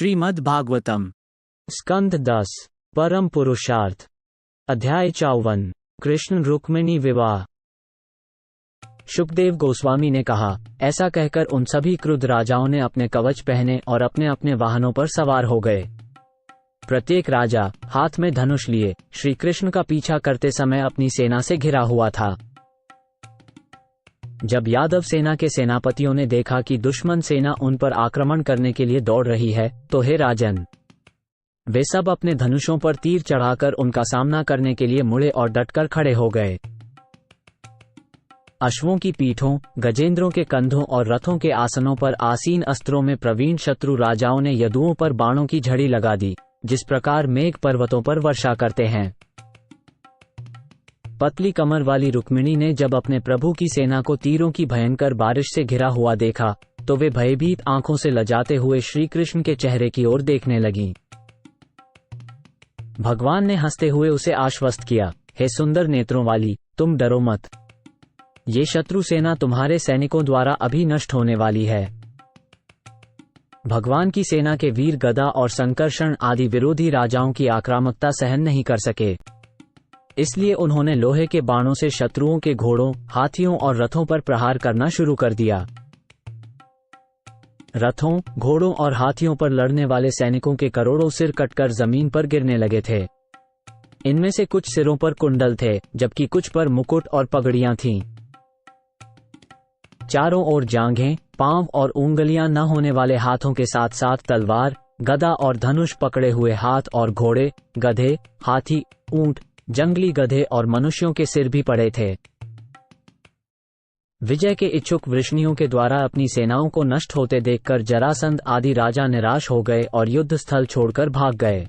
श्रीमद् भागवतम स्कंध 10 परम पुरुषार्थ अध्याय 54 कृष्ण रुक्मिणी विवाह। शुकदेव गोस्वामी ने कहा, ऐसा कहकर उन सभी क्रुद्ध राजाओं ने अपने कवच पहने और अपने अपने वाहनों पर सवार हो गए। प्रत्येक राजा हाथ में धनुष लिए श्री कृष्ण का पीछा करते समय अपनी सेना से घिरा हुआ था। जब यादव सेना के सेनापतियों ने देखा कि दुश्मन सेना उन पर आक्रमण करने के लिए दौड़ रही है, तो हे राजन, वे सब अपने धनुषों पर तीर चढ़ाकर उनका सामना करने के लिए मुड़े और डटकर खड़े हो गए। अश्वों की पीठों, गजेंद्रों के कंधों और रथों के आसनों पर आसीन अस्त्रों में प्रवीण शत्रु राजाओं ने यदुओं पर बाणों की झड़ी लगा दी, जिस प्रकार मेघ पर्वतों पर वर्षा करते हैं। पतली कमर वाली रुक्मिणी ने जब अपने प्रभु की सेना को तीरों की भयंकर बारिश से घिरा हुआ देखा, तो वे भयभीत आंखों से लजाते हुए श्री कृष्ण के चेहरे की ओर देखने लगीं। भगवान ने हंसते हुए उसे आश्वस्त किया, हे सुंदर नेत्रों वाली, तुम डरो मत। ये शत्रु सेना तुम्हारे सैनिकों द्वारा अभी नष्ट होने वाली है। भगवान की सेना के वीर गदा और संकर्षण आदि विरोधी राजाओं की आक्रामकता सहन नहीं कर सके, इसलिए उन्होंने लोहे के बाणों से शत्रुओं के घोड़ों, हाथियों और रथों पर प्रहार करना शुरू कर दिया। रथों, घोड़ों और हाथियों पर लड़ने वाले सैनिकों के करोड़ों सिर कटकर जमीन पर गिरने लगे थे। इनमें से कुछ सिरों पर कुंडल थे, जबकि कुछ पर मुकुट और पगड़ियां थीं। चारों ओर जांघें, पांव और उंगलियां न होने वाले हाथों के साथ साथ तलवार, गदा और धनुष पकड़े हुए हाथ और घोड़े, गधे, हाथी, ऊंट, जंगली गधे और मनुष्यों के सिर भी पड़े थे। विजय के इच्छुक वृष्णियों के द्वारा अपनी सेनाओं को नष्ट होते देखकर जरासंध आदि राजा निराश हो गए और युद्ध स्थल छोड़कर भाग गए।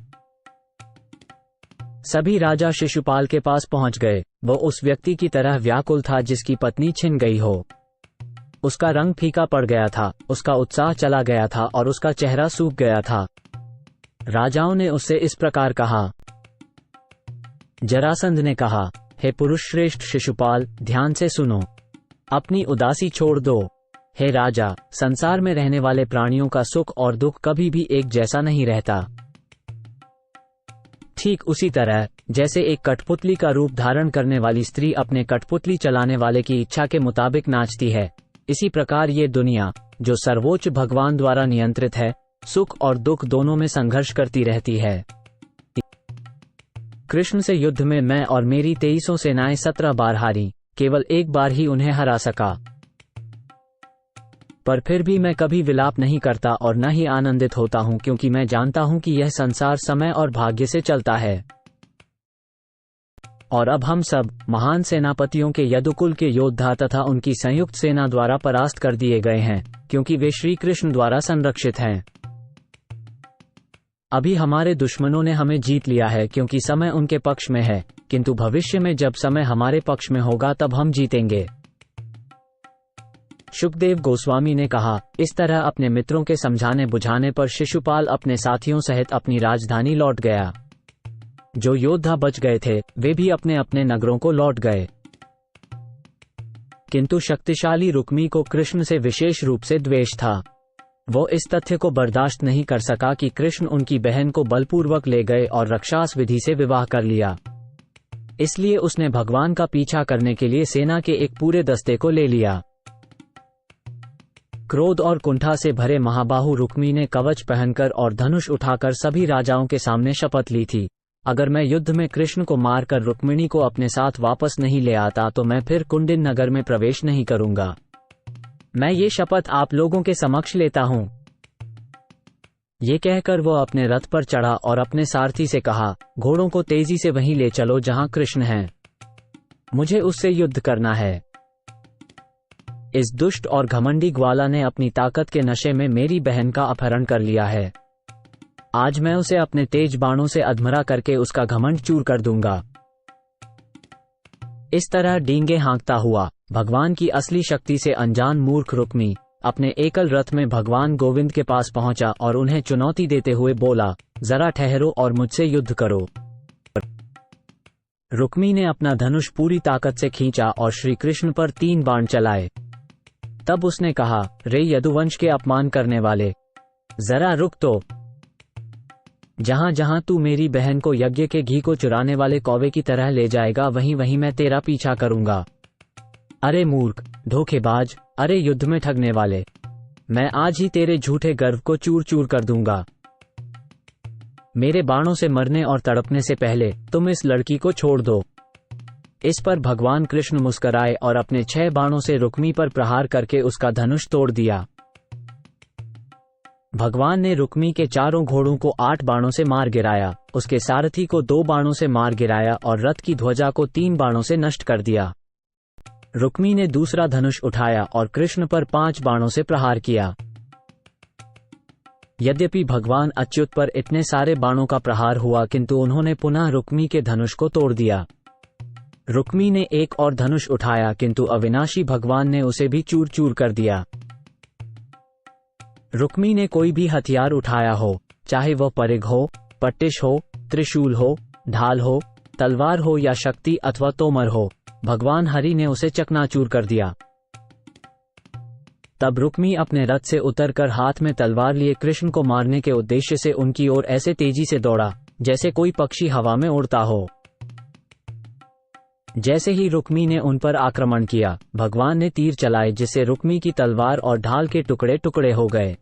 सभी राजा शिशुपाल के पास पहुंच गए। वो उस व्यक्ति की तरह व्याकुल था जिसकी पत्नी छिन गई हो। उसका रंग फीका पड़ गया था, उसका उत्साह चला गया था और उसका चेहरा सूख गया था। राजाओं ने उससे इस प्रकार कहा। जरासंध ने कहा, हे पुरुष श्रेष्ठ शिशुपाल, ध्यान से सुनो, अपनी उदासी छोड़ दो। हे राजा, संसार में रहने वाले प्राणियों का सुख और दुख कभी भी एक जैसा नहीं रहता। ठीक उसी तरह जैसे एक कठपुतली का रूप धारण करने वाली स्त्री अपने कठपुतली चलाने वाले की इच्छा के मुताबिक नाचती है, इसी प्रकार ये दुनिया, जो सर्वोच्च भगवान द्वारा नियंत्रित है, सुख और दुख दोनों में संघर्ष करती रहती है। कृष्ण से युद्ध में मैं और मेरी 2300 सेनाएं 17 बार हारी, केवल एक बार ही उन्हें हरा सका। पर फिर भी मैं कभी विलाप नहीं करता और न ही आनंदित होता हूं, क्योंकि मैं जानता हूं कि यह संसार समय और भाग्य से चलता है। और अब हम सब महान सेनापतियों के यदुकुल के योद्धा तथा उनकी संयुक्त सेना द्वारा परास्त कर दिए गए हैं, क्योंकि वे श्री कृष्ण द्वारा संरक्षित हैं। अभी हमारे दुश्मनों ने हमें जीत लिया है, क्योंकि समय उनके पक्ष में है, किंतु भविष्य में जब समय हमारे पक्ष में होगा तब हम जीतेंगे। शुकदेव गोस्वामी ने कहा, इस तरह अपने मित्रों के समझाने बुझाने पर शिशुपाल अपने साथियों सहित अपनी राजधानी लौट गया। जो योद्धा बच गए थे वे भी अपने अपने नगरों को लौट गए, किंतु शक्तिशाली रुक्मी को कृष्ण से विशेष रूप से द्वेष था। वो इस तथ्य को बर्दाश्त नहीं कर सका कि कृष्ण उनकी बहन को बलपूर्वक ले गए और रक्षास विधि से विवाह कर लिया। इसलिए उसने भगवान का पीछा करने के लिए सेना के एक पूरे दस्ते को ले लिया। क्रोध और कुंठा से भरे महाबाहु रुक्मी ने कवच पहनकर और धनुष उठाकर सभी राजाओं के सामने शपथ ली थी, अगर मैं युद्ध में कृष्ण को मारकर रुक्मिणी को अपने साथ वापस नहीं ले आता तो मैं फिर कुंडिन नगर में प्रवेश नहीं करूंगा। मैं ये शपथ आप लोगों के समक्ष लेता हूं। ये कहकर वो अपने रथ पर चढ़ा और अपने सारथी से कहा, घोड़ों को तेजी से वहीं ले चलो जहां कृष्ण हैं। मुझे उससे युद्ध करना है। इस दुष्ट और घमंडी ग्वाला ने अपनी ताकत के नशे में मेरी बहन का अपहरण कर लिया है। आज मैं उसे अपने तेज बाणों से अधमरा करके उसका घमंड चूर कर दूंगा। इस तरह डींगे हाँकता हुआ भगवान की असली शक्ति से अनजान मूर्ख रुक्मी अपने एकल रथ में भगवान गोविंद के पास पहुंचा और उन्हें चुनौती देते हुए बोला, जरा ठहरो और मुझसे युद्ध करो। रुक्मी ने अपना धनुष पूरी ताकत से खींचा और श्री कृष्ण पर 3 बाण चलाए। तब उसने कहा, रे यदुवंश के अपमान करने वाले, जरा रुक तो। जहां जहां तू मेरी बहन को यज्ञ के घी को चुराने वाले कौवे की तरह ले जाएगा, वहीं वहीं मैं तेरा पीछा करूंगा। अरे मूर्ख, धोखेबाज, अरे युद्ध में ठगने वाले, मैं आज ही तेरे झूठे गर्व को चूर चूर कर दूंगा। मेरे बाणों से मरने और तड़पने से पहले तुम इस लड़की को छोड़ दो। इस पर भगवान कृष्ण मुस्कुराए और अपने 6 बाणों से रुक्मी पर प्रहार करके उसका धनुष तोड़ दिया। भगवान ने रुक्मी के चारों घोड़ों को 8 बाणों से मार गिराया, उसके सारथी को 2 बाणों से मार गिराया और रथ की ध्वजा को 3 बाणों से नष्ट कर दिया। रुक्मी ने दूसरा धनुष उठाया और कृष्ण पर 5 बाणों से प्रहार किया। यद्यपि भगवान अच्युत पर इतने सारे बाणों का प्रहार हुआ, किंतु उन्होंने पुनः रुक्मी के धनुष को तोड़ दिया। रुक्मी ने एक और धनुष उठाया, किंतु अविनाशी भगवान ने उसे भी चूर चूर कर दिया। रुक्मी ने कोई भी हथियार उठाया हो, चाहे वह परिघ हो, पट्टिश हो, त्रिशूल हो, ढाल हो, तलवार हो या शक्ति अथवा तोमर हो, भगवान हरि ने उसे चकनाचूर कर दिया। तब रुक्मी अपने रथ से उतरकर हाथ में तलवार लिए कृष्ण को मारने के उद्देश्य से उनकी ओर ऐसे तेजी से दौड़ा जैसे कोई पक्षी हवा में उड़ता हो। जैसे ही रुक्मी ने उन पर आक्रमण किया, भगवान ने तीर चलाए जिससे रुक्मी की तलवार और ढाल के टुकड़े टुकड़े हो गए।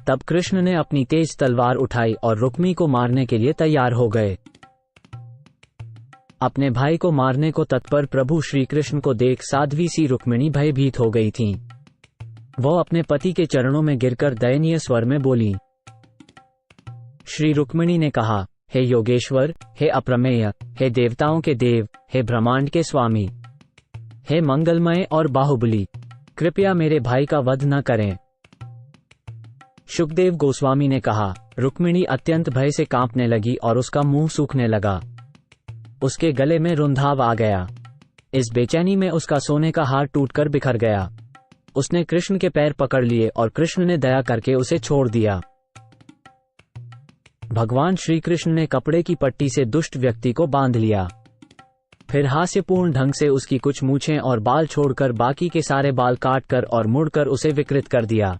तब कृष्ण ने अपनी तेज तलवार उठाई और रुक्मी को मारने के लिए तैयार हो गए। अपने भाई को मारने को तत्पर प्रभु श्री कृष्ण को देख साध्वी सी रुक्मिणी भयभीत हो गई थीं। वह अपने पति के चरणों में गिरकर दयनीय स्वर में बोली। श्री रुक्मिणी ने कहा, हे योगेश्वर, हे अप्रमेय, हे देवताओं के देव, हे ब्रह्मांड के स्वामी, हे मंगलमय और बाहुबली, कृपया मेरे भाई का वध न करें। शुकदेव गोस्वामी ने कहा, रुक्मिणी अत्यंत भय से कांपने लगी और उसका मुंह सूखने लगा। उसके गले में रुंधाव आ गया। इस बेचैनी में उसका सोने का हार टूटकर बिखर गया। उसने कृष्ण के पैर पकड़ लिए और कृष्ण ने दया करके उसे छोड़ दिया। भगवान श्री कृष्ण ने कपड़े की पट्टी से दुष्ट व्यक्ति को बांध लिया। फिर हास्यपूर्ण ढंग से उसकी कुछ मूछें और बाल छोड़कर बाकी के सारे बाल काटकर और मुड़कर उसे विकृत कर दिया।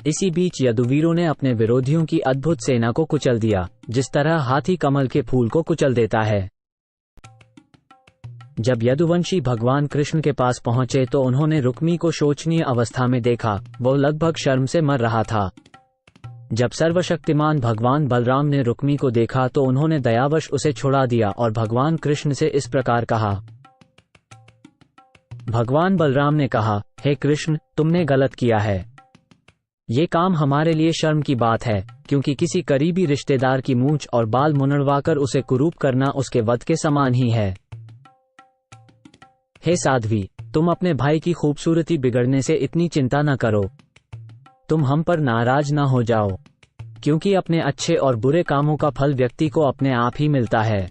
इसी बीच यदुवीरों ने अपने विरोधियों की अद्भुत सेना को कुचल दिया, जिस तरह हाथी कमल के फूल को कुचल देता है। जब यदुवंशी भगवान कृष्ण के पास पहुंचे तो उन्होंने रुक्मी को शोचनीय अवस्था में देखा। वो लगभग शर्म से मर रहा था। जब सर्वशक्तिमान भगवान बलराम ने रुक्मी को देखा तो उन्होंने दयावश उसे छुड़ा दिया और भगवान कृष्ण से इस प्रकार कहा। भगवान बलराम ने कहा, हे कृष्ण, तुमने गलत किया है। ये काम हमारे लिए शर्म की बात है, क्योंकि किसी करीबी रिश्तेदार की मूंछ और बाल मुनड़वाकर उसे कुरूप करना उसके वध के समान ही है। हे साध्वी, तुम अपने भाई की खूबसूरती बिगड़ने से इतनी चिंता न करो। तुम हम पर नाराज ना हो जाओ, क्योंकि अपने अच्छे और बुरे कामों का फल व्यक्ति को अपने आप ही मिलता है।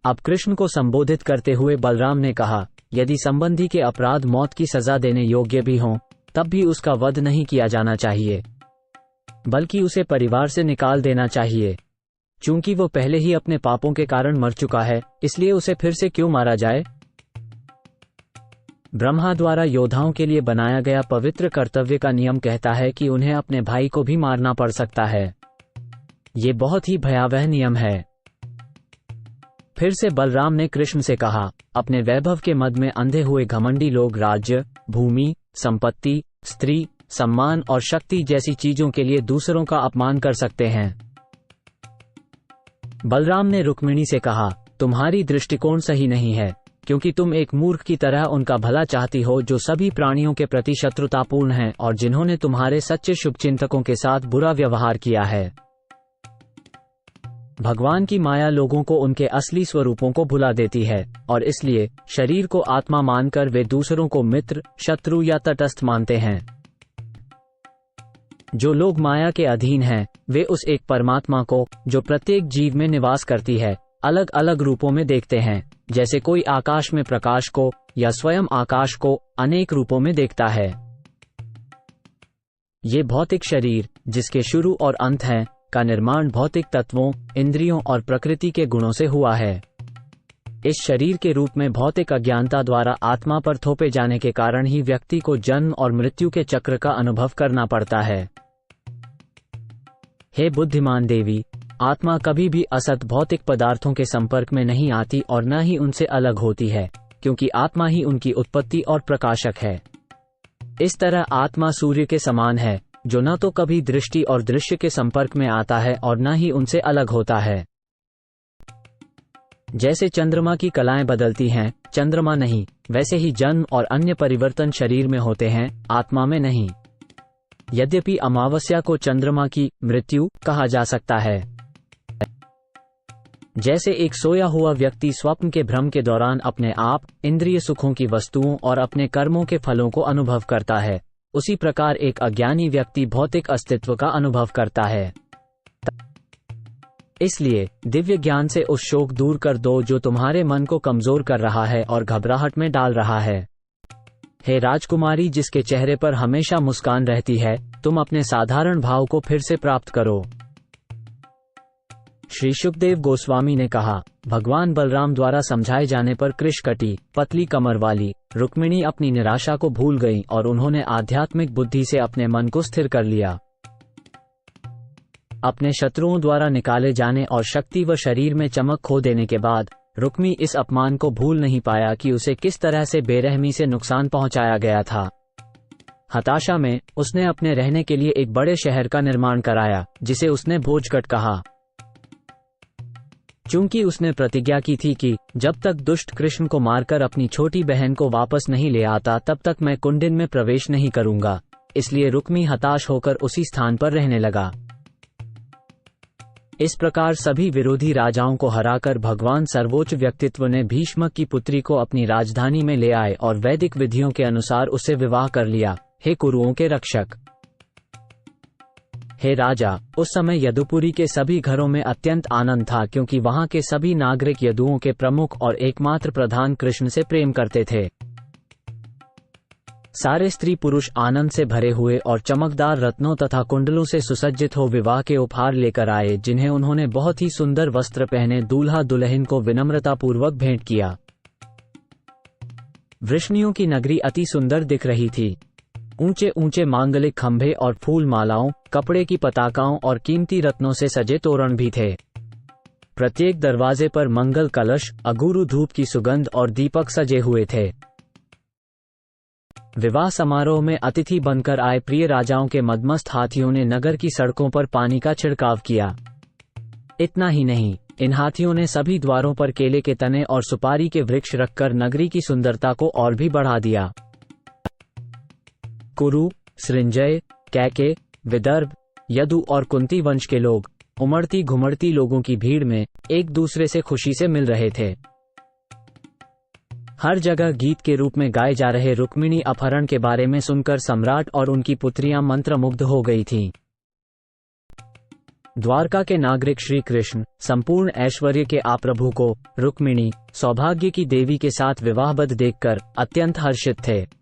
अब कृष्ण को संबोधित करते हुए बलराम ने कहा, यदि संबंधी के अपराध मौत की सजा देने योग्य भी हों, तब भी उसका वध नहीं किया जाना चाहिए, बल्कि उसे परिवार से निकाल देना चाहिए। चूंकि वो पहले ही अपने पापों के कारण मर चुका है, इसलिए उसे फिर से क्यों मारा जाए। ब्रह्मा द्वारा योद्धाओं के लिए बनाया गया पवित्र कर्तव्य का नियम कहता है कि उन्हें अपने भाई को भी मारना पड़ सकता है। ये बहुत ही भयावह नियम है। फिर से बलराम ने कृष्ण से कहा, अपने वैभव के मद में अंधे हुए घमंडी लोग राज्य, भूमि, संपत्ति, स्त्री, सम्मान और शक्ति जैसी चीजों के लिए दूसरों का अपमान कर सकते हैं। बलराम ने रुक्मिणी से कहा, तुम्हारी दृष्टिकोण सही नहीं है, क्योंकि तुम एक मूर्ख की तरह उनका भला चाहती हो जो सभी प्राणियों के प्रति शत्रुतापूर्ण हैं और जिन्होंने तुम्हारे सच्चे शुभचिंतकों के साथ बुरा व्यवहार किया है। भगवान की माया लोगों को उनके असली स्वरूपों को भुला देती है और इसलिए शरीर को आत्मा मानकर वे दूसरों को मित्र, शत्रु या तटस्थ मानते हैं। जो लोग माया के अधीन हैं, वे उस एक परमात्मा को, जो प्रत्येक जीव में निवास करती है, अलग अलग रूपों में देखते हैं, जैसे कोई आकाश में प्रकाश को या स्वयं आकाश को अनेक रूपों में देखता है। ये भौतिक शरीर, जिसके शुरू और अंत हैं, का निर्माण भौतिक तत्वों, इंद्रियों और प्रकृति के गुणों से हुआ है। इस शरीर के रूप में भौतिक अज्ञानता द्वारा आत्मा पर थोपे जाने के कारण ही व्यक्ति को जन्म और मृत्यु के चक्र का अनुभव करना पड़ता है। हे बुद्धिमान देवी, आत्मा कभी भी असत भौतिक पदार्थों के संपर्क में नहीं आती और न ही उनसे अलग होती है, क्योंकि आत्मा ही उनकी उत्पत्ति और प्रकाशक है। इस तरह आत्मा सूर्य के समान है, जो न तो कभी दृष्टि और दृश्य के संपर्क में आता है और न ही उनसे अलग होता है। जैसे चंद्रमा की कलाएं बदलती हैं, चंद्रमा नहीं, वैसे ही जन्म और अन्य परिवर्तन शरीर में होते हैं, आत्मा में नहीं। यद्यपि अमावस्या को चंद्रमा की मृत्यु कहा जा सकता है। जैसे एक सोया हुआ व्यक्ति स्वप्न के भ्रम के दौरान अपने आप, इंद्रिय सुखों की वस्तुओं और अपने कर्मों के फलों को अनुभव करता है, उसी प्रकार एक अज्ञानी व्यक्ति भौतिक अस्तित्व का अनुभव करता है। इसलिए दिव्य ज्ञान से उस शोक दूर कर दो जो तुम्हारे मन को कमजोर कर रहा है और घबराहट में डाल रहा है। हे राजकुमारी, जिसके चेहरे पर हमेशा मुस्कान रहती है, तुम अपने साधारण भाव को फिर से प्राप्त करो। श्री सुखदेव गोस्वामी ने कहा, भगवान बलराम द्वारा समझाए जाने पर कृष्कटी, पतली कमर वाली रुक्मिणी अपनी निराशा को भूल गईं और उन्होंने आध्यात्मिक बुद्धि से अपने मन को स्थिर कर लिया। अपने शत्रुओं द्वारा निकाले जाने और शक्ति व शरीर में चमक खो देने के बाद रुक्मी इस अपमान को भूल नहीं पाया कि उसे किस तरह से बेरहमी से नुकसान पहुंचाया गया था। हताशा में उसने अपने रहने के लिए एक बड़े शहर का निर्माण कराया, जिसे उसने भोजकट कहा। चूंकि उसने प्रतिज्ञा की थी कि जब तक दुष्ट कृष्ण को मारकर अपनी छोटी बहन को वापस नहीं ले आता तब तक मैं कुंडिन में प्रवेश नहीं करूंगा, इसलिए रुक्मी हताश होकर उसी स्थान पर रहने लगा। इस प्रकार सभी विरोधी राजाओं को हराकर भगवान सर्वोच्च व्यक्तित्व ने भीष्मक की पुत्री को अपनी राजधानी में ले आए और वैदिक विधियों के अनुसार उससे विवाह कर लिया। हे कुरुओं के रक्षक, हे राजा, उस समय यदुपुरी के सभी घरों में अत्यंत आनंद था, क्योंकि वहां के सभी नागरिक यदुओं के प्रमुख और एकमात्र प्रधान कृष्ण से प्रेम करते थे। सारे स्त्री पुरुष आनंद से भरे हुए और चमकदार रत्नों तथा कुंडलों से सुसज्जित हो विवाह के उपहार लेकर आए, जिन्हें उन्होंने बहुत ही सुंदर वस्त्र पहने दूल्हा दुल्हन को विनम्रतापूर्वक भेंट किया। वृष्णियों की नगरी अति सुंदर दिख रही थी। ऊंचे ऊंचे मांगलिक खंभे और फूल मालाओं, कपड़े की पताकाओं और कीमती रत्नों से सजे तोरण भी थे। प्रत्येक दरवाजे पर मंगल कलश, अगुरु धूप की सुगंध और दीपक सजे हुए थे। विवाह समारोह में अतिथि बनकर आए प्रिय राजाओं के मदमस्त हाथियों ने नगर की सड़कों पर पानी का छिड़काव किया। इतना ही नहीं, इन हाथियों ने सभी द्वारों पर केले के तने और सुपारी के वृक्ष रखकर नगरी की सुंदरता को और भी बढ़ा दिया। कुरु, सृंजय, कैके, विदर्भ, यदु और कुंती वंश के लोग उमड़ती घुमड़ती लोगों की भीड़ में एक दूसरे से खुशी से मिल रहे थे। हर जगह गीत के रूप में गाए जा रहे रुक्मिणी अपहरण के बारे में सुनकर सम्राट और उनकी पुत्रियां मंत्रमुग्ध हो गई थीं। द्वारका के नागरिक श्री कृष्ण संपूर्ण ऐश्वर्य के आप्रभु को रुक्मिणी, सौभाग्य की देवी के साथ विवाहबद्ध देखकर अत्यंत हर्षित थे।